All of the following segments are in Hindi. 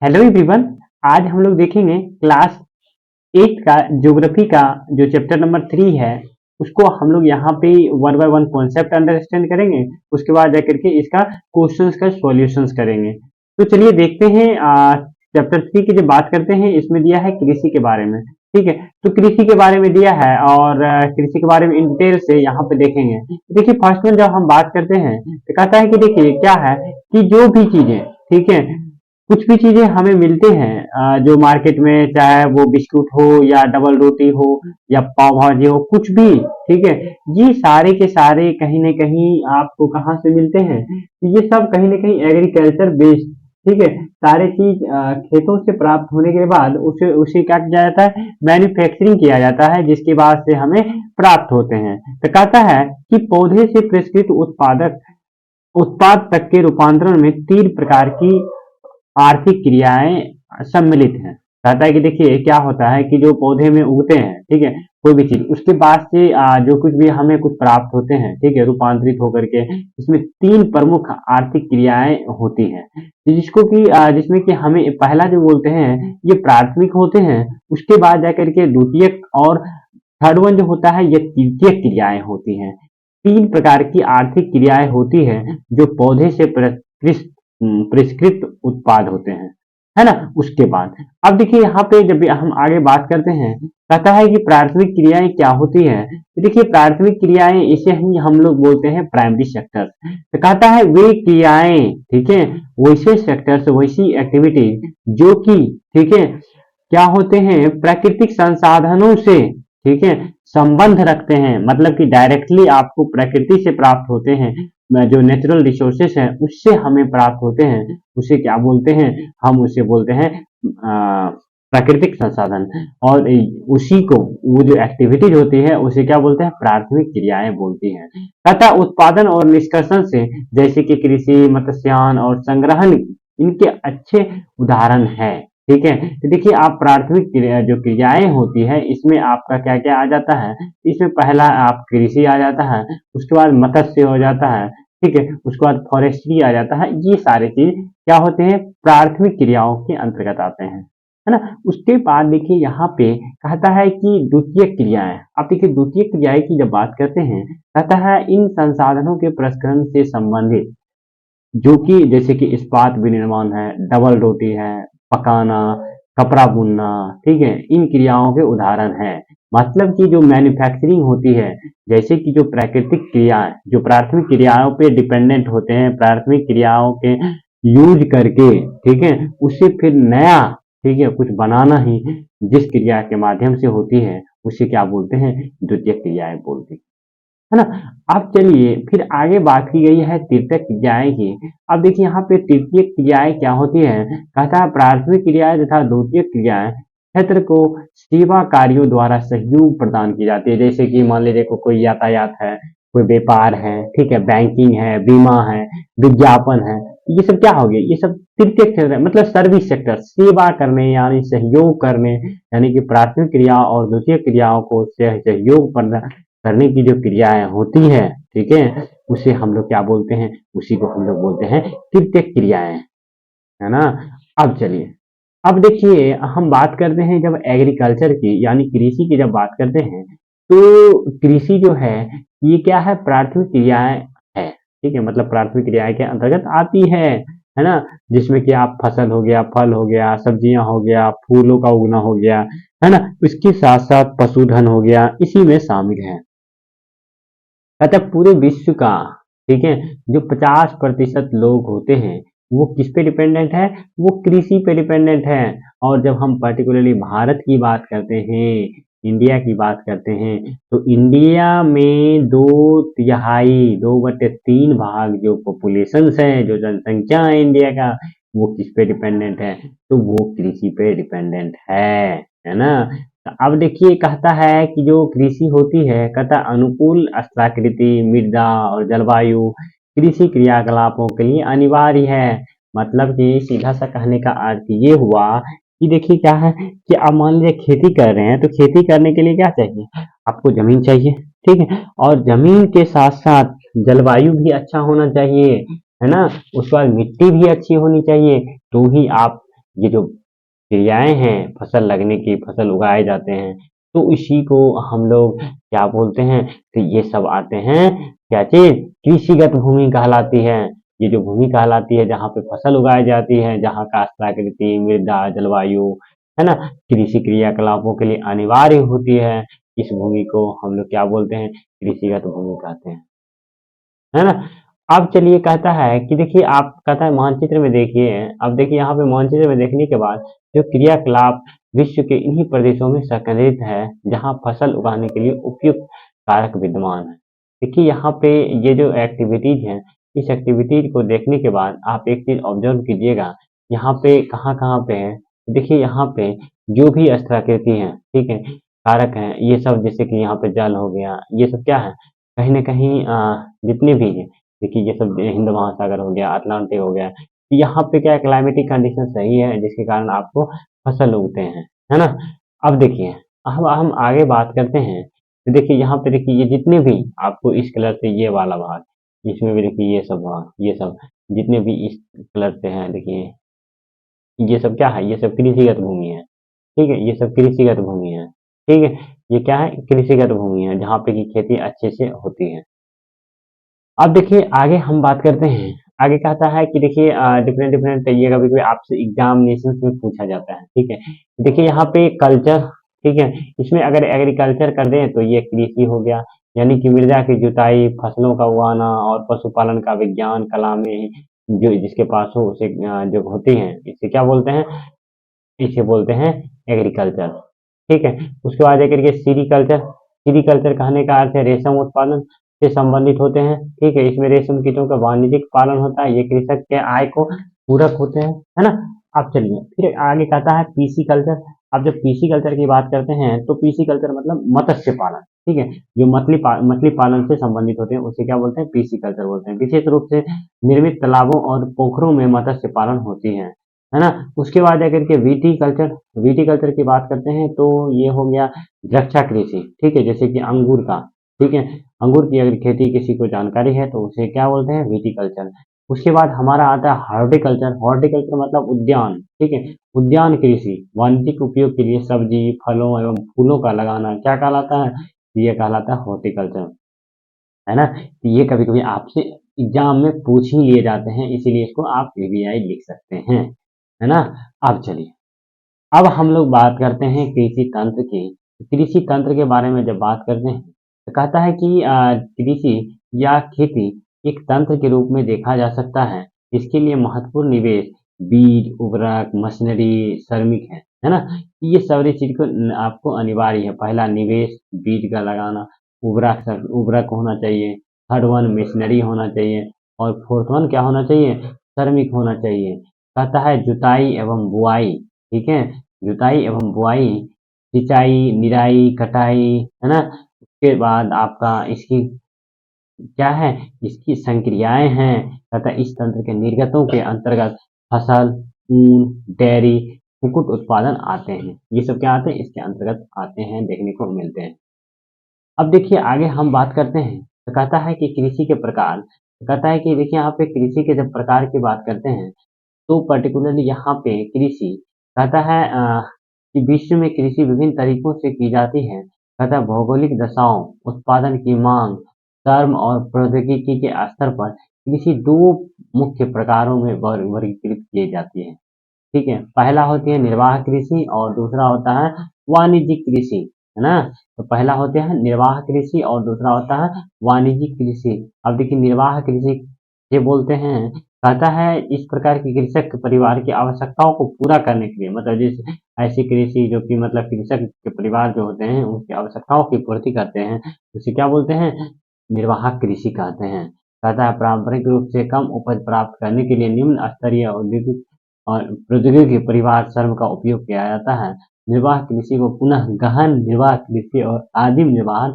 Hello everyone. आज हम लोग देखेंगे क्लास 8 का ज्योग्राफी का जो चैप्टर नंबर 3 है उसको हम लोग यहाँ पे one by one concept understand करेंगे। उसके बाद जाकर के इसका क्वेश्चंस का सॉल्यूशंस करेंगे। तो चलिए देखते हैं। चैप्टर 3 की जब बात करते हैं इसमें दिया है कृषि के बारे में। ठीक है, तो कृषि के बारे में दिया है और कृषि के बारे में इन डिटेल से यहाँ पे देखेंगे। देखिए फर्स्ट में जब हम बात करते हैं तो कहता है कि देखिए क्या है कि जो भी चीजें, ठीक है, कुछ भी चीजें हमें मिलते हैं जो मार्केट में, चाहे वो बिस्कुट हो या डबल रोटी हो या पाव भाजी हो, कुछ भी, ठीक है, ये सारे के सारे कहीं ना कहीं आपको कहाँ से मिलते हैं? तो ये सब कहीं ना कहीं एग्रीकल्चर बेस्ड, ठीक है, सारे चीज खेतों से प्राप्त होने के बाद उसे उसे क्या किया जाता है? मैन्युफैक्चरिंग किया जाता है, जिसके बाद से हमें प्राप्त होते हैं। तो कहता है कि पौधे से परिष्कृत उत्पाद तक के रूपांतरण में 3 प्रकार की आर्थिक क्रियाएं सम्मिलित हैं। कहता है कि देखिए क्या होता है कि जो पौधे में उगते हैं, ठीक है, कोई भी चीज, उसके बाद से जो कुछ भी हमें कुछ प्राप्त होते हैं, ठीक है, रूपांतरित होकर के, इसमें 3 प्रमुख आर्थिक क्रियाएं होती हैं, जिसमें कि हमें पहला जो बोलते हैं ये प्राथमिक होते हैं, उसके बाद जाकर के द्वितीयक, और थर्ड वन जो होता है ये तृतीयक क्रियाएं होती हैं। 3 प्रकार की आर्थिक क्रियाएं होती हैं जो पौधे से परिष्कृत उत्पाद होते हैं, है ना। उसके बाद अब देखिए यहाँ पे जब हम आगे बात करते हैं, कहता है कि प्राथमिक क्रियाएं क्या होती हैं। तो देखिए प्राथमिक क्रियाएं इसे ही हम लोग बोलते हैं प्राइमरी सेक्टर। तो कहता है वे क्रियाएं, ठीक है, वैसे सेक्टर्स, वैसी एक्टिविटी जो कि, ठीक है, क्या होते हैं? प्राकृतिक संसाधनों से, ठीक है, संबंध रखते हैं, मतलब कि डायरेक्टली आपको प्रकृति से प्राप्त होते हैं। जो नेचुरल रिसोर्सेस हैं उससे हमें प्राप्त होते हैं, उसे क्या बोलते हैं? हम उसे बोलते हैं प्राकृतिक संसाधन। और उसी को, वो जो एक्टिविटीज होती है उसे क्या बोलते हैं? प्राथमिक क्रियाएं बोलती हैं। तथा उत्पादन और निष्कर्षण से, जैसे कि कृषि, मत्स्यान और संग्रहण, इनके अच्छे उदाहरण है। ठीक है, तो देखिए आप प्राथमिक जो क्रियाएं होती है इसमें आपका क्या क्या आ जाता है? इसमें पहला आप कृषि आ जाता है, उसके बाद मत्स्य हो जाता है, ठीक है, उसके बाद फॉरेस्ट्री आ जाता है। ये सारे चीज क्या होते हैं? प्राथमिक क्रियाओं के अंतर्गत आते हैं, है ना। उसके बाद देखिए यहाँ पे कहता है कि द्वितीय क्रियाएं। आप देखिए द्वितीय क्रियाएं की जब बात करते हैं, कहता है इन संसाधनों के प्रसंस्करण से संबंधित, जो कि जैसे कि इस्पात विनिर्माण है, डबल रोटी है, पकाना, कपड़ा बुनना, ठीक है, इन क्रियाओं के उदाहरण है। मतलब कि जो मैन्युफैक्चरिंग होती है, जैसे कि जो प्राकृतिक क्रियाएं, जो प्राथमिक क्रियाओं पे डिपेंडेंट होते हैं, प्राथमिक क्रियाओं के यूज करके, ठीक है, उससे फिर नया, ठीक है, कुछ बनाना ही जिस क्रिया के माध्यम से होती है उसे क्या बोलते हैं? द्वितीय क्रियाएं बोलते हैं, है ना। अब चलिए फिर आगे बात की गई है तृतीय क्रियाएं की। अब देखिए यहाँ पे तृतीय क्रियाएं क्या होती है? कहता है प्राथमिक क्रियाएं तथा द्वितीय क्रियाएं क्षेत्र को सेवा कार्यों द्वारा सहयोग प्रदान की जाती है। जैसे कि मान लीजिए कोई यातायात है, कोई व्यापार है, ठीक है, बैंकिंग है, बीमा है, विज्ञापन है, ये सब क्या हो गया? ये सब तृतीय क्षेत्र है, मतलब सर्विस सेक्टर, सेवा करने यानी सहयोग करने, यानी कि प्राथमिक क्रिया और द्वितीय क्रियाओं को सहयोग करने की जो क्रियाएं होती हैं, ठीक है, उसे हम लोग क्या बोलते हैं? उसी को हम लोग बोलते हैं तृतीय क्रियाएं, है ना। अब चलिए, अब देखिए हम बात करते हैं जब एग्रीकल्चर की यानी कृषि की जब बात करते हैं, तो कृषि जो है ये क्या है? प्राथमिक क्रियाएं है, ठीक है, मतलब प्राथमिक क्रियाएं के अंतर्गत आती है ना। जिसमें कि आप फसल हो गया, फल हो गया, सब्जियां हो गया, फूलों का उगना हो गया, है ना, इसके साथ साथ पशुधन हो गया, इसी में शामिल है। अतः पूरे विश्व का, ठीक है, जो 50% लोग होते हैं वो किस पे डिपेंडेंट है? वो कृषि पे डिपेंडेंट है। और जब हम पर्टिकुलरली भारत की बात करते हैं, इंडिया की बात करते हैं, तो इंडिया में 2/3 जो पॉपुलेशन है, जो जनसंख्या है इंडिया का, वो किस पे डिपेंडेंट है? तो वो कृषि पे डिपेंडेंट है ना। तो अब देखिए कहता है कि जो कृषि होती है, कहता अनुकूल स्थलाकृति, मृदा और जलवायु कृषि क्रियाकलापों के लिए अनिवार्य है। मतलब कि सीधा सा कहने का अर्थ ये हुआ कि देखिए क्या है कि आप मान लीजिए खेती कर रहे हैं, तो खेती करने के लिए क्या चाहिए? आपको जमीन चाहिए, ठीक है, और जमीन के साथ साथ जलवायु भी अच्छा होना चाहिए, है ना। उसके बाद मिट्टी भी अच्छी होनी चाहिए, तो ही आप ये जो क्रियाएं हैं फसल लगने की, फसल उगाए जाते हैं, तो इसी को हम लोग क्या बोलते हैं, तो ये सब आते हैं क्या चीज, कृषिगत भूमि कहलाती है। ये जो भूमि कहलाती है जहाँ पे फसल उगाई जाती है, जहाँ का प्रकृति, मृदा, जलवायु है ना, कृषि क्रियाकलापों के लिए अनिवार्य होती है, इस भूमि को हम लोग क्या बोलते हैं, कृषिगत भूमि कहते हैं, है ना। अब चलिए कहता है कि देखिए आप कहता है मानचित्र में देखिए, अब देखिए यहाँ पे मानचित्र में देखने के बाद जो क्रियाकलाप विश्व के इन्हीं प्रदेशों में संकलित है जहाँ फसल उगाने के लिए उपयुक्त कारक विद्यमान है। देखिए यहाँ पे ये जो एक्टिविटीज हैं, इस एक्टिविटीज को देखने के बाद आप एक चीज ऑब्जर्व कीजिएगा, यहाँ पे कहाँ कहाँ पे है, देखिए यहाँ पे जो भी स्थलाकृति है, ठीक है, कारक हैं, ये सब जैसे कि यहाँ पे जल हो गया, ये सब क्या है, कहीं न कहीं जितने भी हैं, देखिए ये सब हिंद महासागर हो गया, अटलांटिक हो गया, यहाँ पे क्या है, क्लाइमेटिक कंडीशन सही है जिसके कारण आपको फसल उगते हैं, है ना। अब देखिए, अब हम आगे बात करते हैं, तो देखिए यहाँ पे देखिए ये जितने भी आपको इस कलर से ये वाला भाग, इसमें भी देखिए ये सब भाग, ये सब जितने भी इस कलर से हैं, देखिए ये सब क्या है, ये सब कृषिगत भूमि है, ठीक है, ये सब कृषिगत भूमि है, ठीक है, ये क्या है, कृषिगत भूमि है जहाँ पे की खेती अच्छे से होती है। अब देखिए आगे हम बात करते हैं, आगे कहता है कि देखिए डिफरेंट डिफरेंट ये कभी कभी आपसे एग्जामिनेशन में पूछा जाता है, ठीक है। देखिए यहाँ पे कल्चर, ठीक है, इसमें अगर एग्रीकल्चर कर दें तो ये कृषि हो गया, यानी कि मृदा की जुताई, फसलों का उगाना और पशुपालन का विज्ञान कला में जो जिसके पास हो उसे जो होती हैं, इसे क्या बोलते हैं, इसे बोलते हैं एग्रीकल्चर, ठीक है। उसके बाद एक करके सीरीकल्चर, सीरीकल्चर कहने का अर्थ है रेशम उत्पादन से संबंधित होते हैं, ठीक है, इसमें रेशम कीटों का वाणिज्यिक पालन होता है, ये कृषक के आय को पूरक होते हैं, है ना। अब चलिए फिर आगे कहता है पीसी कल्चर। अब जब पीसी कल्चर की बात करते हैं तो पीसी कल्चर मतलब मत्स्य पालन, ठीक है, जो मछली पालन से संबंधित होते हैं उसे क्या बोलते हैं, पीसी कल्चर बोलते हैं। विशेष रूप से निर्मित तालाबों और पोखरों में मत्स्य पालन होती है ना। उसके बाद अगर के वीटी कल्चर की बात करते हैं तो ये हो गया द्रक्षा कृषि, ठीक है, जैसे कि अंगूर का, ठीक है, अंगूर की अगर खेती किसी को जानकारी है तो उसे क्या बोलते हैं, वीटी कल्चर। उसके बाद हमारा आता है हॉर्टिकल्चर, हॉर्टिकल्चर मतलब उद्यान, ठीक है, उद्यान कृषि, वाणिज्यिक उपयोग के लिए सब्जी, फलों एवं फूलों का लगाना क्या कहलाता है, ये कहलाता है हॉर्टिकल्चर, है ना। तो ये कभी कभी आपसे एग्जाम में पूछ ही लिए जाते हैं, इसीलिए इसको आप वीवीआई लिख सकते हैं, है ना। अब चलिए, अब हम लोग बात करते हैं कृषि तंत्र की। कृषि तंत्र के बारे में जब बात करते हैं तो कहता है कि कृषि या खेती एक तंत्र के रूप में देखा जा सकता है। इसके लिए महत्वपूर्ण निवेश बीज, उर्वरक, मशीनरी, श्रमिक है ना। ये सारी चीज को आपको अनिवार्य है। पहला निवेश बीज का लगाना, उर्वरक होना चाहिए, थर्ड वन मशीनरी होना चाहिए और फोर्थ वन क्या होना चाहिए, श्रमिक होना चाहिए। कहता है जुताई एवं बुआई, ठीक है, जुताई एवं बुआई, सिंचाई, निराई, कटाई, है ना। उसके बाद आपका इसकी क्या है, इसकी संक्रियाएं हैं, तथा इस तंत्र के निर्गतों के अंतर्गत फसल, ऊन, डेयरी, कुक्कुट उत्पादन आते हैं। ये सब क्या आते हैं, इसके अंतर्गत आते हैं, देखने को मिलते हैं। अब देखिए आगे हम बात करते हैं, तो कहता है कि कृषि के प्रकार, तो कहता है कि देखिए यहाँ पे कृषि के जब प्रकार की बात करते हैं तो पर्टिकुलरली यहाँ पे कृषि कहता है कि विश्व में कृषि विभिन्न तरीकों से की जाती है। कहता है भौगोलिक दशाओं, उत्पादन की मांग, श्रम और प्रौद्योगिकी के स्तर पर कृषि दो मुख्य प्रकारों में वर्गीकृत की जाती है, ठीक है। पहला होती है निर्वाह कृषि और दूसरा होता है वाणिज्यिक कृषि, है ना। तो पहला होता है निर्वाह कृषि और दूसरा होता है वाणिज्यिक कृषि। अब देखिए निर्वाह कृषि ये बोलते हैं, कहता है इस प्रकार की कृषक परिवार की आवश्यकताओं को पूरा करने के लिए, मतलब जैसे ऐसी कृषि जो कि मतलब कृषक के परिवार जो होते हैं उनकी आवश्यकताओं की पूर्ति करते हैं, उसे क्या बोलते हैं, निर्वाह कृषि कहते हैं। कहता है पारंपरिक रूप से कम उपज प्राप्त करने के लिए निम्न स्तरीय औद्योगिक और प्रौद्योगिकी परिवार श्रम का उपयोग किया जाता है। निर्वाह कृषि को पुनः गहन निर्वाह कृषि और आदिम निर्वाह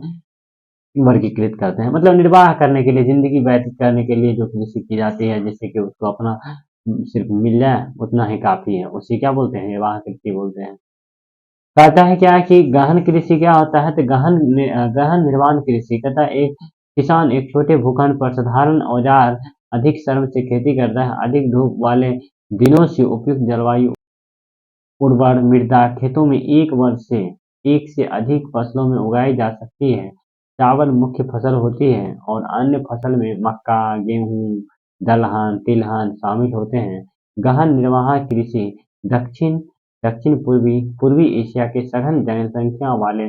वर्गीकृत करते हैं, मतलब निर्वाह करने के लिए, जिंदगी व्यतीत करने के लिए जो कृषि की जाती है, जिससे कि उसको अपना सिर्फ मिल जाए उतना ही काफी है, उसे क्या बोलते हैं, निर्वाह कृषि बोलते हैं। कहता है क्या कि गहन कृषि क्या होता है, तो गहन निर्माण कृषि कहता है एक किसान एक छोटे भूखंड पर साधारण औजार अधिक श्रम से खेती करता है, अधिक धूप वाले दिनों से उपयुक्त जलवायु उर्वर मृदा खेतों में एक से अधिक फसलों में उगाई जा सकती है। चावल मुख्य फसल होती है और अन्य फसल में मक्का, गेहूँ, दलहन, तिलहन शामिल होते हैं। गहन निर्वाह कृषि दक्षिण दक्षिण पूर्वी पूर्वी एशिया के सघन जनसंख्या वाले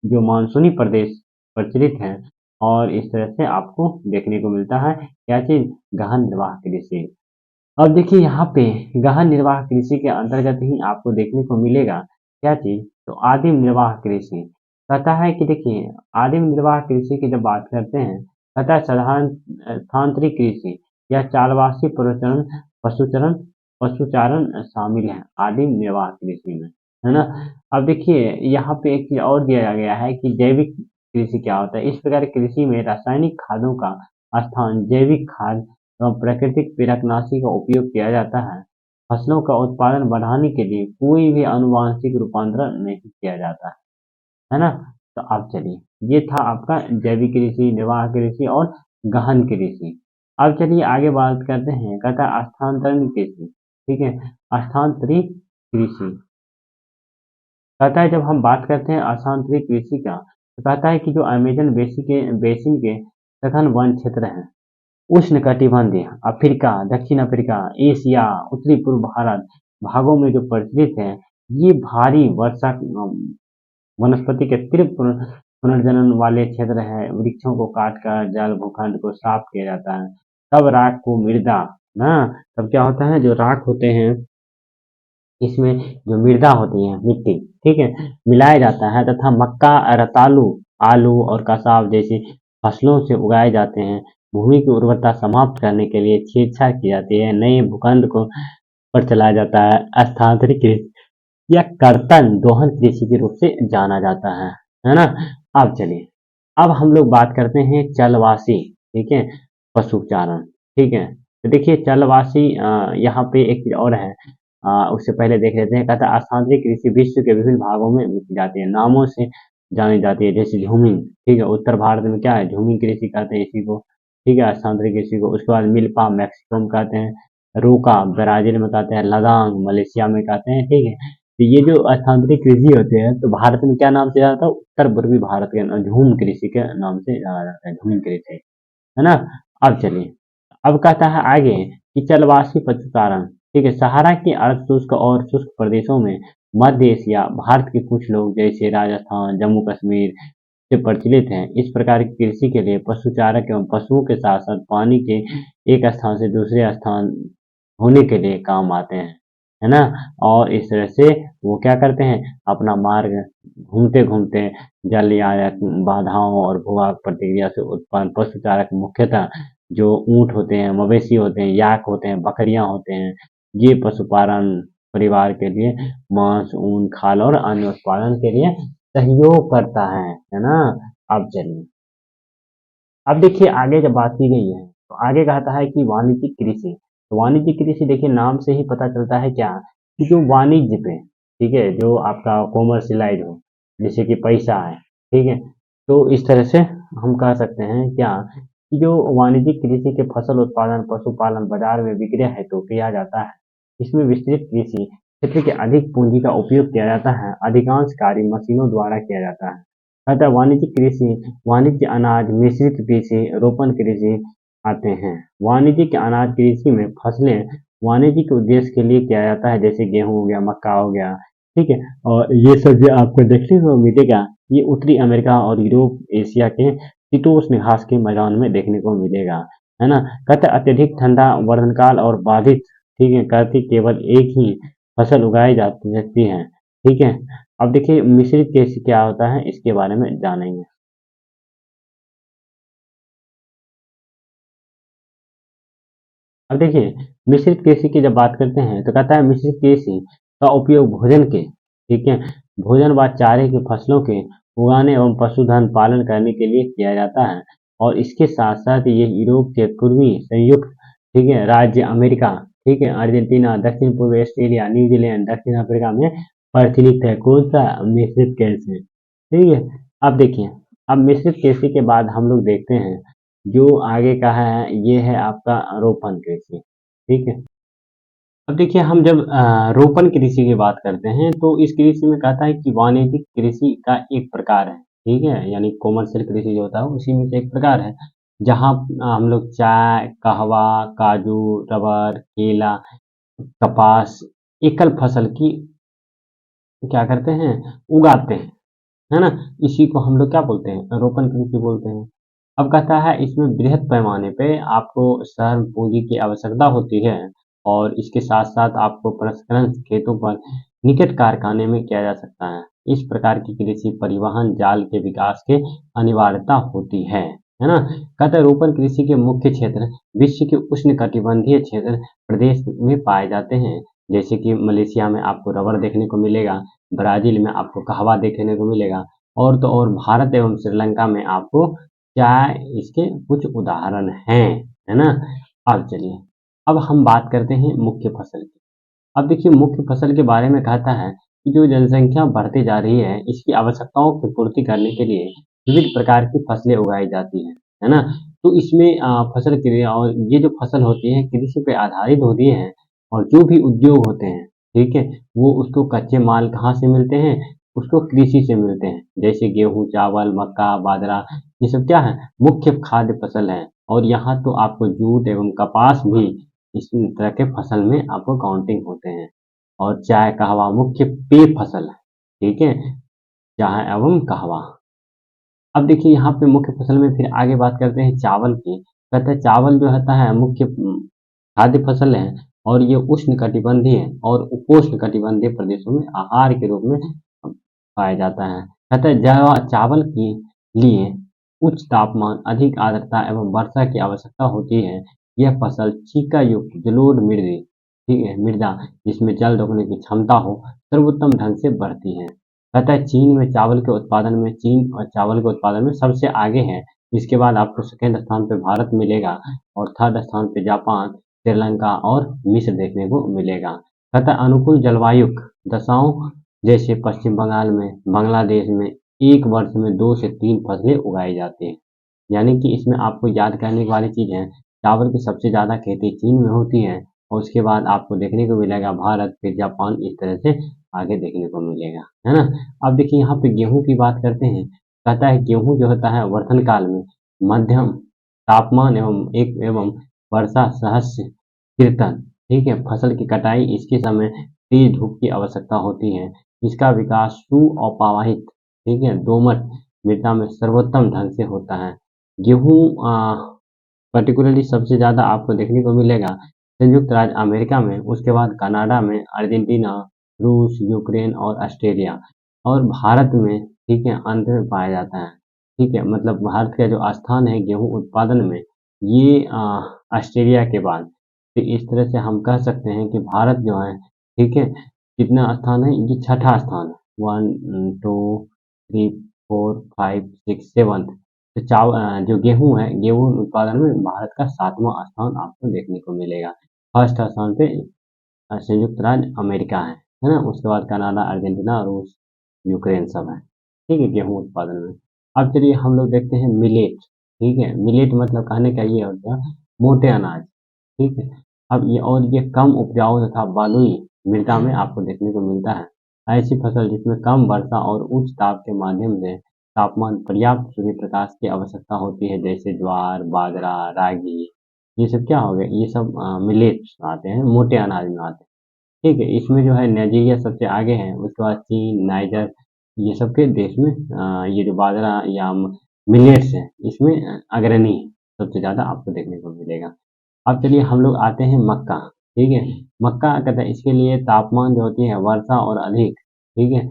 जो मानसूनी प्रदेश प्रचलित हैं और इस तरह से आपको देखने को मिलता है क्या चीज़ गहन निर्वाह कृषि। अब देखिए यहाँ पे गहन निर्वाह कृषि के अंतर्गत ही आपको देखने को मिलेगा क्या चीज़ तो आदिम निर्वाह कृषि कहता है कि देखिए आदिम निर्वाह कृषि की जब बात करते हैं कहता है साधारण स्थानांतरित कृषि या चालवासी प्रचलन पशुचरण पशुचारण शामिल है आदिम निर्वाह कृषि में, है ना। अब देखिए यहाँ पे एक चीज और दिया गया है कि जैविक कृषि क्या होता है। इस प्रकार कृषि में रासायनिक खादों का स्थान जैविक खाद एवं प्राकृतिक कीटनाशी का उपयोग किया जाता है। फसलों का उत्पादन बढ़ाने के लिए कोई भी आनुवांशिक रूपांतरण नहीं किया जाता है ना। तो अब चलिए ये था आपका जैविक कृषि, निर्वाह कृषि और गहन कृषि। अब चलिए आगे बात करते हैं कहता है स्थानांतरण कृषि, ठीक है। स्थानांतरित कृषि कहता है जब हम बात करते हैं स्थानांतरित कृषि का तो कहता है कि जो अमेजन बेसिन के सघन वन क्षेत्र हैं उष्णकटिबंधीय अफ्रीका, दक्षिण अफ्रीका, एशिया, उत्तरी पूर्व भारत भागों में जो प्रचलित है ये भारी वर्षा वनस्पति के तीव्र पुनर्जनन वाले क्षेत्र है। वृक्षों को काटकर जल भूखंड को साफ किया जाता है। तब राख को मृदा ना तब क्या होता है जो राख होते हैं इसमें जो मृदा होती है मिट्टी, ठीक है, मिलाया जाता है तथा मक्का, रतालू, आलू और कसाव जैसी फसलों से उगाए जाते हैं। भूमि की उर्वरता समाप्त करने के लिए छेड़छाड़ की जाती है। नए भूखंड को पर चलाया जाता है। स्थानांतरित कृषि या कर्तन दोहन कृषि के रूप से जाना जाता है ना। अब चलिए अब हम लोग बात करते हैं चलवासी, ठीक है, पशुचारण, ठीक है। तो देखिए चलवासी यहाँ पे एक चीज और है उससे पहले देख लेते हैं कहता है स्थानांतरित कृषि विश्व के विभिन्न भागों में की जाती है नामों से जानी जाती है जैसे झूमिंग, ठीक है, उत्तर भारत में क्या है झूमिंग कृषि कहते हैं इसी को, ठीक है, स्थानांतरित कृषि को। उसके बाद मिल्पा मैक्सिको में कहते हैं, रोका ब्राजील में कहते हैं, लदांग मलेशिया में कहते हैं, ठीक है। तो ये जो स्थानांतरित कृषि होते हैं तो भारत में क्या नाम से जाता है उत्तर पूर्वी भारत के झूम कृषि के नाम से जाना जाता है झूम कृषि, है ना। अब चलिए अब कहता है आगे कि चलवासी पशुचारण, ठीक है, सहारा के अर्ध शुष्क और शुष्क प्रदेशों में मध्य एशिया भारत के कुछ लोग जैसे राजस्थान जम्मू कश्मीर से प्रचलित हैं। इस प्रकार की कृषि के लिए पशुचारक एवं पशुओं के साथ साथ पानी के एक स्थान से दूसरे स्थान होने के लिए काम आते हैं, है ना। और इस तरह से वो क्या करते हैं अपना मार्ग घूमते घूमते जल या बाधाओं और भूभाग प्रतिक्रिया से उत्पन्न पशुचारक मुख्यतः जो ऊंट होते हैं, मवेशी होते हैं, याक होते हैं, बकरियां होते हैं, ये पशुपालन परिवार के लिए मांस, ऊन, खाल और अन्य उत्पादन के लिए सहयोग करता है ना। अब चलिए अब देखिए आगे जब बात की गई है तो आगे कहता है कि वाणिज्यिक कृषि। तो वाणिज्यिक कृषि देखिए नाम से ही पता चलता है क्या कि जो वाणिज्य पे, ठीक है, जो आपका कॉमर्शियलाइज हो जैसे कि पैसा है, ठीक है। तो इस तरह से हम कह सकते हैं क्या कि जो वाणिज्यिक कृषि के फसल उत्पादन पशुपालन बाजार में विक्रय हेतु किया जाता है। इसमें विस्तृत कृषि क्षेत्र के अधिक पूंजी का उपयोग किया जाता है। अधिकांश कार्य मशीनों द्वारा किया जाता है। अतः वाणिज्यिक कृषि वाणिज्य अनाज मिश्रित कृषि रोपण कृषि आते हैं। वाणिज्यिक अनाज कृषि में फसलें वाणिज्यिक उद्देश्य के लिए किया जाता है जैसे गेहूं हो गया, मक्का हो गया, ठीक है। और ये सब जो आपको देखने को मिलेगा ये उत्तरी अमेरिका और यूरोप एशिया के शीतोष्ण घास के मैदान में देखने को मिलेगा, है ना। कहते अत्यधिक ठंडा वर्षणकाल और बाधित, ठीक है, कहते केवल एक ही फसल उगाई जाती सकती है, ठीक है। अब देखिए मिश्रित कृषि क्या होता है इसके बारे में जानेंगे। अब देखिए मिश्रित कृषि की जब बात करते हैं तो कहता है मिश्रित कृषि का उपयोग भोजन के, ठीक है, भोजन व चारे की फसलों के उगाने एवं पशुधन पालन करने के लिए किया जाता है। और इसके साथ साथ ये यूरोप के पूर्वी संयुक्त, ठीक है, राज्य अमेरिका, ठीक है, अर्जेंटीना, दक्षिण पूर्व ऑस्ट्रेलिया, न्यूजीलैंड, दक्षिण अफ्रीका में प्रचलित है। कौन सा मिश्रित कृषि, ठीक है। अब देखिए अब मिश्रित कृषि के बाद हम लोग देखते हैं जो आगे का है ये है आपका रोपण कृषि, ठीक है। अब देखिए हम जब रोपण कृषि की बात करते हैं तो इस कृषि में कहता है कि वाणिज्यिक कृषि का एक प्रकार है, ठीक है, यानी कॉमर्शियल कृषि जो होता है उसी में से एक प्रकार है, जहाँ हम लोग चाय, कहवा, काजू, रबर, केला, कपास, एकल फसल की क्या करते हैं, उगाते हैं, है ना? इसी को हम लोग क्या बोलते हैं, रोपण कृषि बोलते हैं। अब कहता है इसमें बृहद पैमाने पे आपको श्रम पूंजी की आवश्यकता होती है और इसके साथ-साथ आपको प्रसंस्करण खेतों पर निकट कारखाने में किया जा सकता है। इस प्रकार की कृषि परिवहन जाल के विकास की अनिवार्यता होती है ना? कहता है रोपण कृषि के मुख्य क्षेत्र विश्व के उष्णकटिबंधीय क्षेत्र प्रदेश में पाए जाते हैं, जैसे कि मलेशिया में आपको रबर देखने को मिलेगा, ब्राज़ील में आपको कहवा देखने को मिलेगा और तो और भारत एवं श्रीलंका में आपको चाय इसके कुछ उदाहरण हैं, है ना? अब चलिए, अब हम बात करते हैं मुख्य फसल की। अब देखिए मुख्य फसल के बारे में कहता है कि जो जनसंख्या बढ़ती जा रही है, इसकी आवश्यकताओं की पूर्ति करने के लिए विविध प्रकार की फसलें उगाई जाती हैं, है ना? तो इसमें फसल क्रिया और ये जो फसल होती है कृषि पे आधारित होती है और जो भी उद्योग होते हैं, ठीक है? वो उसको कच्चे माल कहाँ से मिलते हैं? उसको कृषि से मिलते हैं। जैसे गेहूँ, चावल, मक्का, बाजरा ये सब क्या है? मुख्य खाद्य फसल है और यहाँ तो आपको जूट एवं कपास भी इस तरह के फसल में आपको काउंटिंग होते हैं और चाय, कहवा मुख्य पेय फसल है, ठीक है? चाय एवं कहवा। अब देखिए यहाँ पे मुख्य फसल में फिर आगे बात करते हैं चावल की। कहते हैं चावल जो होता है मुख्य खाद्य फसल है और ये उष्णकटिबंधीय और उपोष्णकटिबंधीय प्रदेशों में आहार के रूप में पाया जाता है। कहते हैं चावल के लिए उच्च तापमान, अधिक आर्द्रता एवं वर्षा की आवश्यकता होती है। यह फसल चीका युक्त जलोढ़ मृदा, ठीक है, मृदा जिसमें जल रोकने की क्षमता हो, सर्वोत्तम ढंग से बढ़ती है। कहता है चीन में चावल के उत्पादन में चीन और चावल के उत्पादन में सबसे आगे है। इसके बाद आपको सेकंड स्थान पे भारत मिलेगा और थर्ड स्थान पे जापान, श्रीलंका और मिस्र देखने को मिलेगा। कहता है अनुकूल जलवायु दशाओं जैसे पश्चिम बंगाल में, बांग्लादेश में एक वर्ष में 2 से 3 फसलें उगाई जाती हैं। यानी कि इसमें आपको याद करने वाली चीज़ है, चावल की सबसे ज़्यादा खेती चीन में होती है और उसके बाद आपको देखने को मिलेगा भारत, फिर जापान, इस तरह से आगे देखने को मिलेगा, है ना? अब देखिए यहाँ पे गेहूँ की बात करते हैं। कहता है गेहूँ जो होता है वर्षण काल में मध्यम तापमान एवं वर्षा सहस्य कीर्तन, ठीक है? फसल की कटाई इसके समय तेज धूप की आवश्यकता होती है। इसका विकास सुअपावाहित, ठीक है, दोमट मृदा में सर्वोत्तम ढंग से होता है। गेहूँ पर्टिकुलरली सबसे ज़्यादा आपको देखने को मिलेगा संयुक्त राज्य अमेरिका में, उसके बाद कनाडा में, अर्जेंटीना, रूस, यूक्रेन और ऑस्ट्रेलिया और भारत में, ठीक है, अंत में पाया जाता है। ठीक है, मतलब भारत का जो स्थान है गेहूँ उत्पादन में ये ऑस्ट्रेलिया के बाद, तो इस तरह से हम कह सकते हैं कि भारत जो है, ठीक है, कितना स्थान है, ये छठा स्थान है। 1 2 3 4 5 6 7 तो जो गेहूँ है, गेहूँ उत्पादन में भारत का 7वां स्थान आपको देखने को मिलेगा। फर्स्ट स्थान पे संयुक्त राज्य अमेरिका है ना? उसके बाद कनाडा, अर्जेंटीना, रूस, यूक्रेन सब है। ठीक है, गेहूँ उत्पादन में। अब चलिए हम लोग देखते हैं मिलेट, ठीक है? मिलेट मतलब कहने का ये होता है मोटे अनाज, ठीक है? अब ये कम उपजाऊ तथा बलुई मृदा में आपको देखने को मिलता है। ऐसी फसल जिसमें कम वर्षा और उच्च ताप के माध्यम से तापमान पर्याप्त सूर्य प्रकाश की आवश्यकता होती है, जैसे ज्वार, बाजरा, रागी, ये सब क्या हो गए? ये सब मिलेट्स आते हैं, मोटे अनाज में आते हैं। ठीक है, इसमें जो है नाइजीरिया सबसे आगे है, उसके बाद चीन, नाइजर, ये सब के देश में ये जो बाजरा या मिलेट्स है, इसमें अग्रणी है, सबसे ज़्यादा आपको देखने को मिलेगा। अब चलिए हम लोग आते हैं मक्का, ठीक है? मक्का कहता है इसके लिए तापमान जो होती है वर्षा और अधिक, ठीक है?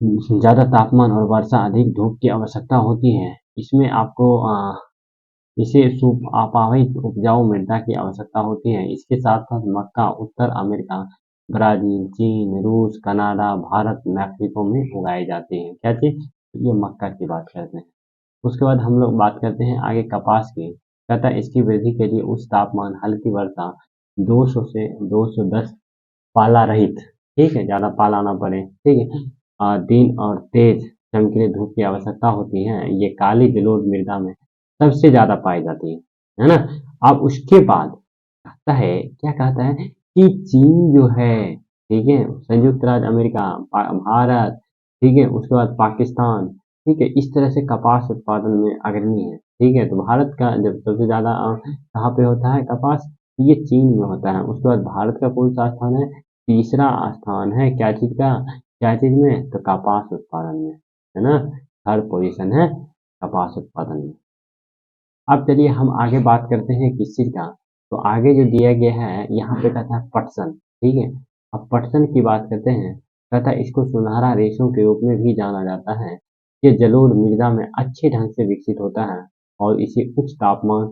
ज़्यादा तापमान और वर्षा अधिक धूप की आवश्यकता होती है। इसमें आपको इसे सुअपावित उपजाऊ मृदा की आवश्यकता होती है। इसके साथ-साथ मक्का उत्तर अमेरिका, ब्राज़ील, चीन, रूस, कनाडा, भारत, मेक्सिको में उगाई जाती है। क्या चीज़? ये मक्का की बात करते हैं। उसके बाद हम लोग बात करते हैं आगे कपास की। कहता है इसकी वृद्धि के लिए उच्च तापमान, हल्की वर्षा, 200 से 210 पाला रहित, ठीक है? ज़्यादा पाला ना पड़े, ठीक है? दिन और तेज चमकीली धूप की आवश्यकता होती है। ये काली जलोढ़ मृदा में सबसे ज़्यादा पाई जाती है ना? अब उसके बाद कहता है, क्या कहता है कि चीन जो है, ठीक है, संयुक्त राज्य अमेरिका, भारत, ठीक है, उसके बाद पाकिस्तान, ठीक है, इस तरह से कपास उत्पादन में अग्रणी है, ठीक है। तो भारत का जब सबसे ज़्यादा कहाँ पे होता है कपास, ये चीन में होता है। उसके बाद भारत का कौन सा स्थान है, तीसरा स्थान है क्या चीज़ का, क्या चीज़ में, तो कपास उत्पादन में, है ना, थर्ड पोजीशन है कपास उत्पादन में। अब चलिए हम आगे बात करते हैं किस चीज़ का, तो आगे जो दिया गया है यहाँ पे कहता है पटसन, ठीक है। अब पटसन की बात करते हैं, कहता है इसको सुनहरा रेशों के रूप में भी जाना जाता है। ये जलोढ़ मृदा में अच्छे ढंग से विकसित होता है और इसे उच्च तापमान,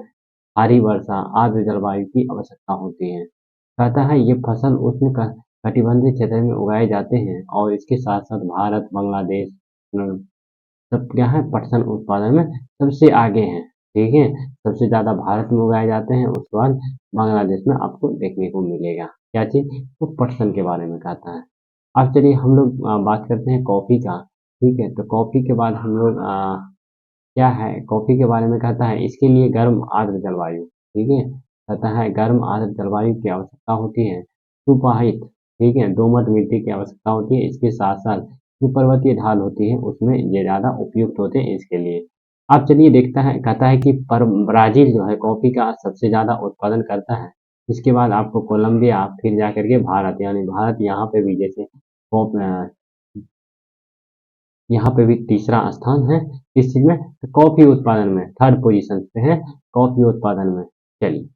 भारी वर्षा, आर्द्र जलवायु की आवश्यकता होती है। कहता है ये फसल उष्ण कटिबंधीय क्षेत्र में उगाए जाते हैं और इसके साथ साथ भारत, बांग्लादेश, सब क्या है पटसन उत्पादन में सबसे आगे हैं, ठीक है। सबसे ज़्यादा भारत में उगाए जाते हैं, उसके बाद बांग्लादेश में आपको देखने को मिलेगा क्या चीज़, तो पटसन के बारे में कहता है। अब चलिए हम लोग बात करते हैं कॉफ़ी का, ठीक है। तो कॉफ़ी के बाद हम लोग क्या है, कॉफ़ी के बारे में कहता है इसके लिए गर्म आर्द्र जलवायु, ठीक है। कहता है गर्म आर्द्र जलवायु की आवश्यकता होती है, सुपहाइट, ठीक है, दोमट मिट्टी की आवश्यकता होती है। इसके साथ साथ जो पर्वतीय ढाल होती है उसमें ये ज़्यादा उपयुक्त होते हैं इसके लिए। अब चलिए देखता है, कहता है कि पर ब्राज़ील जो है कॉफ़ी का सबसे ज़्यादा उत्पादन करता है। इसके बाद आपको कोलंबिया, फिर जा कर के भारत, यानी भारत यहाँ पे भी जैसे कॉप यहाँ पे भी तीसरा स्थान है किस चीज़ में, तो कॉफ़ी उत्पादन में थर्ड पोजीशन पे है कॉफ़ी उत्पादन में। चलिए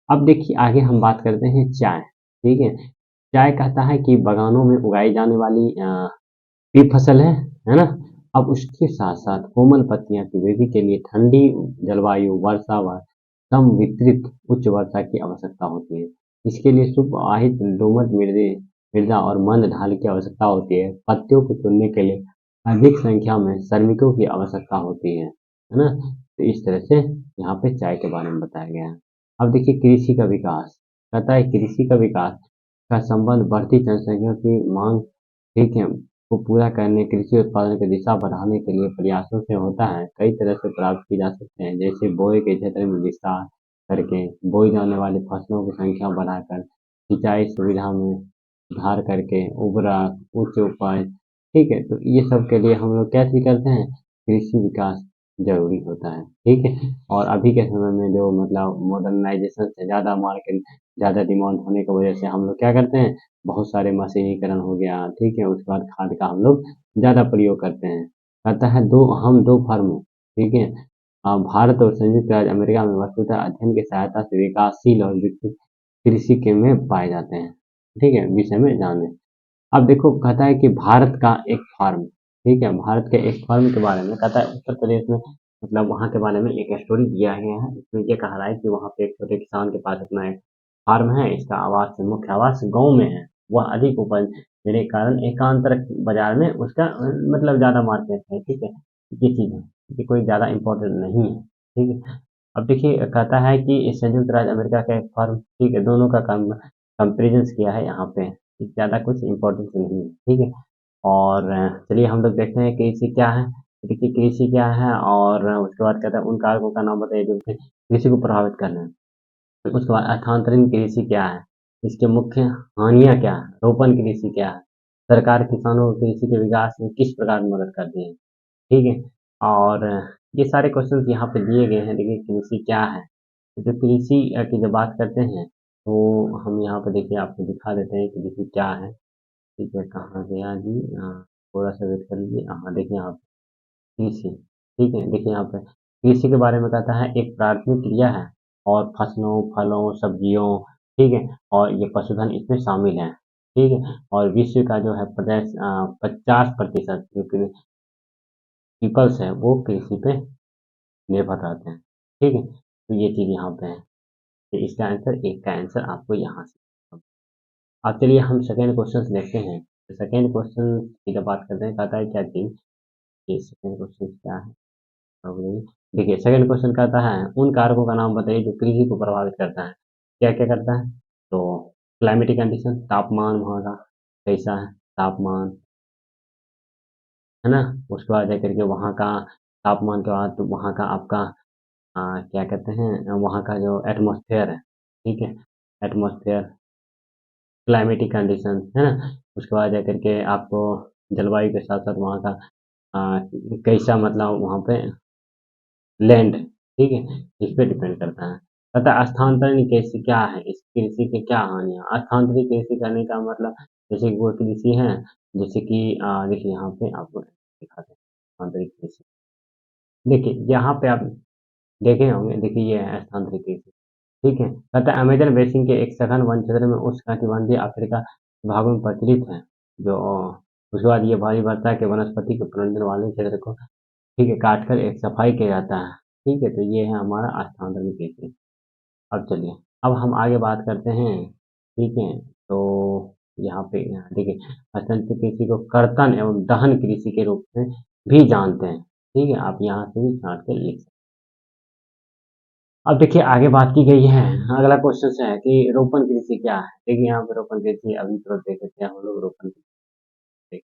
अब देखिए आगे हम बात करते हैं चाय, ठीक है। चाय कहता है कि बागानों में उगाई जाने वाली भी फसल है ना। अब उसके साथ साथ कोमल पत्तियां की वृद्धि के लिए ठंडी जलवायु, वर्षा व कम विस्तृत उच्च वर्षा की आवश्यकता होती है। इसके लिए सुपरवाहित दोमट मृदा और मंद ढाल की आवश्यकता होती है। पत्तियों को चुनने के लिए अधिक संख्या में श्रमिकों की आवश्यकता होती है ना। तो इस तरह से यहाँ पे चाय के बारे में बताया गया है। अब देखिए कृषि का विकास, कहता है कृषि का विकास का संबंध बढ़ती जनसंख्या की मांग, ठीक है, को पूरा करने, कृषि उत्पादन की दिशा बढ़ाने के लिए प्रयासों से होता है। कई तरह से प्राप्त किए जा सकते हैं, जैसे बोए के क्षेत्र में विस्तार करके, बोई जाने वाली फसलों की संख्या बढ़ाकर, सिंचाई सुविधा में सुधार करके, उर्वरा उच्च उपज, ठीक है। तो ये सब के लिए हम लोग क्या चीज करते हैं, कृषि विकास जरूरी होता है, ठीक है। और अभी के समय में जो मतलब मॉडर्नाइजेशन से ज़्यादा मार्केट, ज़्यादा डिमांड होने की वजह से हम लोग क्या करते हैं, बहुत सारे मशीनीकरण हो गया, ठीक है। उसके बाद खाद का हम लोग ज़्यादा प्रयोग करते हैं। कहता है दो फर्म, ठीक है, भारत और संयुक्त राज्य अमेरिका में वस्तुतः अध्ययन की सहायता से विकासशील और विकसित कृषि के में पाए जाते हैं, ठीक है, विषय में जाने। अब देखो कहता है कि भारत का एक फार्म, ठीक है, भारत के एक फार्म के बारे में कहता है उत्तर प्रदेश में, मतलब वहाँ के बारे में एक स्टोरी दिया गया है। इसमें ये कहा रहा है कि वहाँ पे एक छोटे किसान के पास अपना एक फार्म है, इसका आवास मुख्य आवास गाँव में है। वह अधिक उपज देने के कारण एकांतर बाजार में उसका मतलब ज़्यादा मार्केट है, ठीक है। ये चीज़ है, ये कोई ज़्यादा इम्पोर्टेंट नहीं है, ठीक है। अब देखिए कहता है कि इस संयुक्त राज्य अमेरिका का एक फर्म, ठीक है, दोनों का कंपेरिजन किया है यहाँ पे, ज़्यादा कुछ इम्पोर्टेंस नहीं है, ठीक है। और चलिए हम लोग देखते हैं कृषि क्या है। तो देखिए कृषि क्या है, और उसके बाद कहता है उन कारकों का नाम बताइए जो कि कृषि को प्रभावित कर रहे हैं। फिर उसके बाद स्थानांतरण कृषि क्या है, इसके मुख्य हानियाँ क्या है, रोपण कृषि क्या है, सरकार किसानों को कृषि के विकास में किस प्रकार मदद करती है, ठीक है। और ये सारे क्वेश्चन यहाँ पे दिए गए हैं। देखिए कृषि क्या है, तो जो कृषि की जब बात करते हैं तो हम यहाँ पे देखिए आपको दिखा देते हैं कि कृषि क्या है, ठीक है। कहाँ गया जी, थोड़ा सा वेट कर लीजिए। हाँ देखिए यहाँ पे कृषि, ठीक है, देखिए यहाँ पे कृषि के बारे में कहता है एक प्राथमिक क्रिया है और फसलों, फलों, सब्जियों, ठीक है, और ये पशुधन इसमें शामिल है, ठीक है। और विश्व का जो है 50% जो कि पीपल्स है वो कृषि पे निर्भर रहते हैं, ठीक है। तो ये चीज़ यहाँ पे है, तो इसका आंसर एक का आंसर आपको यहाँ से। अब चलिए हम सेकेंड क्वेश्चन देखते हैं। तो सेकेंड क्वेश्चन की जब बात करते हैं, कहता है क्या चीज़, ये सेकेंड क्वेश्चन क्या है, देखिए सेकंड क्वेश्चन कहता है उन कारकों का नाम बताइए जो कृषि को प्रभावित करता है। क्या क्या करता है, तो क्लाइमेटिक कंडीशन, तापमान वहाँ का कैसा है, तापमान, है ना। उसके बाद जाकर के वहाँ का तापमान के बाद तो वहाँ का आपका क्या कहते हैं, वहाँ का जो एटमॉस्फेयर है, ठीक है, एटमॉस्फेयर, क्लाइमेटिक कंडीशन, है ना? उसके बाद जा करके आपको जलवायु के साथ-साथ वहाँ का कैसा मतलब वहाँ पे लैंड, ठीक है? इस पे डिपेंड करता है। तथा स्थानांतरण कृषि क्या है? इस कृषि के क्या हानियाँ? स्थानांतरित कृषि करने का मतलब जैसे कि वो कृषि है, जैसे कि देखिए यहाँ पे आपको दिखाते हैं स्थानांतरित कृषि। देखिए, यहाँ पे आप देखे होंगे, देखिए ये है स्थानांतरित कृषि, ठीक है? तथा अमेज़न बेसिन के एक सघन वन क्षेत्र में उष्णकटिबंधीय अफ्रीका भागों में प्रचलित है, जो उसके बाद ये भारी वर्षा के वनस्पति के पुनर्जन्म वाले क्षेत्र को, ठीक है, काटकर एक सफाई किया जाता है, ठीक है? तो ये है हमारा स्थानांतरित कृषि। अब चलिए, अब हम आगे बात करते हैं, ठीक है? तो यहाँ देखिए, स्थानांतरित कृषि को कर्तन एवं दहन कृषि के रूप में भी जानते हैं, ठीक है? आप यहाँ से भी छाँट के लिख सकते हैं। अब देखिए आगे बात की गई है, अगला क्वेश्चन है कि रोपण कृषि क्या है? देखिए यहाँ पे रोपण कृषि अभी तुरंत देख लेते हैं हम लोग रोपण कृषि।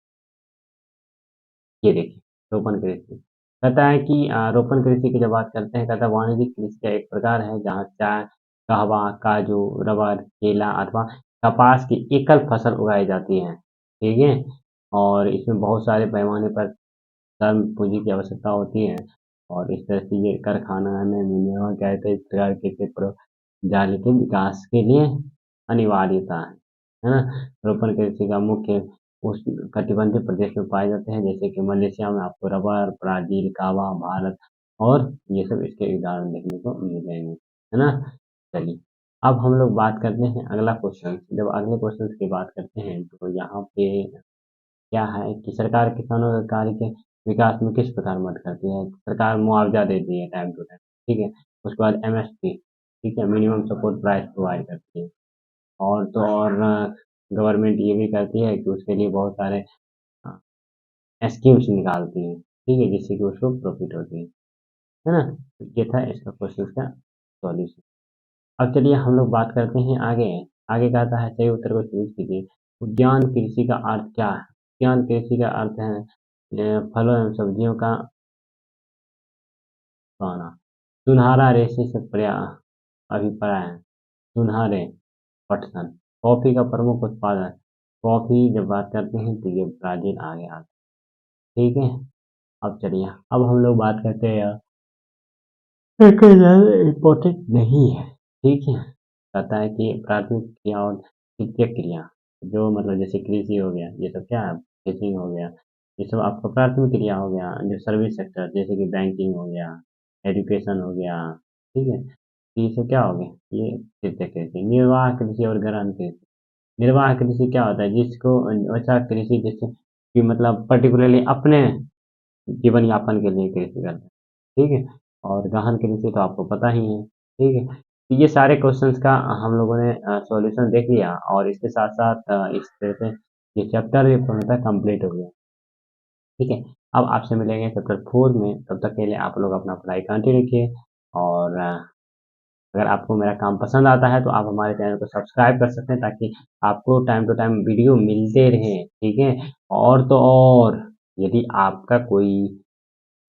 ये देखिए, रोपण कृषि कहता है कि रोपण कृषि की जब बात करते हैं, कहता है वाणिज्यिक कृषि का एक प्रकार है जहाँ चाय, कहवा, काजू, रबर, केला अथवा कपास की एकल फसल उगाई जाती है, ठीक है? और इसमें बहुत सारे पैमाने पर श्रम पूंजी की आवश्यकता होती है और इस तरह से ये कारखाना में मिनिमम क्या है, इस प्रकार के प्रजाति के विकास के लिए अनिवार्यता है ना? रोपण कृषि का मुख्य उष्णकटिबंधीय प्रदेश में पाए जाते हैं, जैसे कि मलेशिया में आपको रबर, ब्राज़ील, कावा, भारत और ये सब इसके उदाहरण देखने को मिलेंगे, है ना? चलिए, अब हम लोग बात करते हैं अगला क्वेश्चन। जब अगले क्वेश्चन की बात करते हैं, तो यहाँ पे क्या है कि सरकार किसानों के कार्य के विकास में किस प्रकार मदद करती है? सरकार मुआवजा देती है टाइम टू टाइम, ठीक है? उसके बाद एमएसपी, ठीक है? मिनिमम सपोर्ट प्राइस प्रोवाइड करती है। और तो और गवर्नमेंट ये भी करती है कि उसके लिए बहुत सारे अ, स्कीम्स निकालती है, ठीक है? जिससे कि उसको प्रॉफ़िट होती है ना? तो ये था इसका क्वेश्चन का सॉल्यूशन। अब चलिए हम लोग बात करते हैं आगे। आगे कहता है सही उत्तर को चूज़ कीजिए। उद्यान कृषि का अर्थ क्या है? उद्यान कृषि का अर्थ है फलों एवं सब्जियों का उगाना। सुनहरा रेशे से अभिप्राय है। सुनहरे पटसन। कॉफ़ी का प्रमुख उत्पादन। कॉफ़ी जब बात करते हैं तो ये ब्राज़ील आगे आता है, ठीक है? अब चलिए, अब हम लोग बात करते हैं एक ज़्यादा इम्पोर्टेंट नहीं है, ठीक है? कहता है कि प्राथमिक क्रिया और तृतीयक क्रिया, जो मतलब जैसे कृषि हो गया, ये सब क्या है? फिशिंग हो गया, ये सब आपका प्राथमिक क्रिया हो गया। जो सर्विस सेक्टर जैसे कि बैंकिंग हो गया, एजुकेशन हो गया, ठीक है? तो ये सब क्या हो गए? ये तृतीयक कृषि। निर्वाह कृषि और गहन कृषि। निर्वाह कृषि क्या होता है? जिसको वैसा कृषि जिससे कि मतलब पर्टिकुलरली अपने जीवन यापन के लिए कृषि करते हैं, ठीक है? और गहन कृषि तो आपको पता ही है, ठीक है? तो ये सारे क्वेश्चंस का हम लोगों ने सॉल्यूशन देख लिया और इसके साथ-साथ इस तरह से ये चैप्टर भी पूर्णतः कंप्लीट हो गया, ठीक है? अब आपसे मिलेंगे चैप्टर 4 में, तब तक के लिए आप लोग अपना पढ़ाई कंटिन्यू रखिए और अगर आपको मेरा काम पसंद आता है तो आप हमारे चैनल को सब्सक्राइब कर सकते हैं ताकि आपको टाइम टू टाइम वीडियो मिलते रहें, ठीक है? और तो और यदि आपका कोई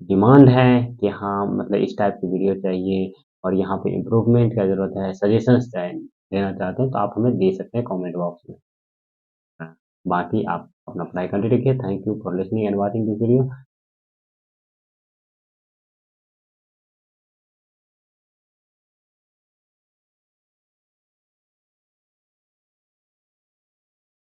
डिमांड है कि हाँ मतलब इस टाइप की वीडियो चाहिए और यहाँ पे इम्प्रूवमेंट का ज़रूरत है, सजेशंस देना चाहते हैं तो आप हमें दे सकते हैं कमेंट बॉक्स में। हाँ, बाकी आप अपना पढ़ाई कंटिन्यू रखिए। Thank you for listening and watching this video.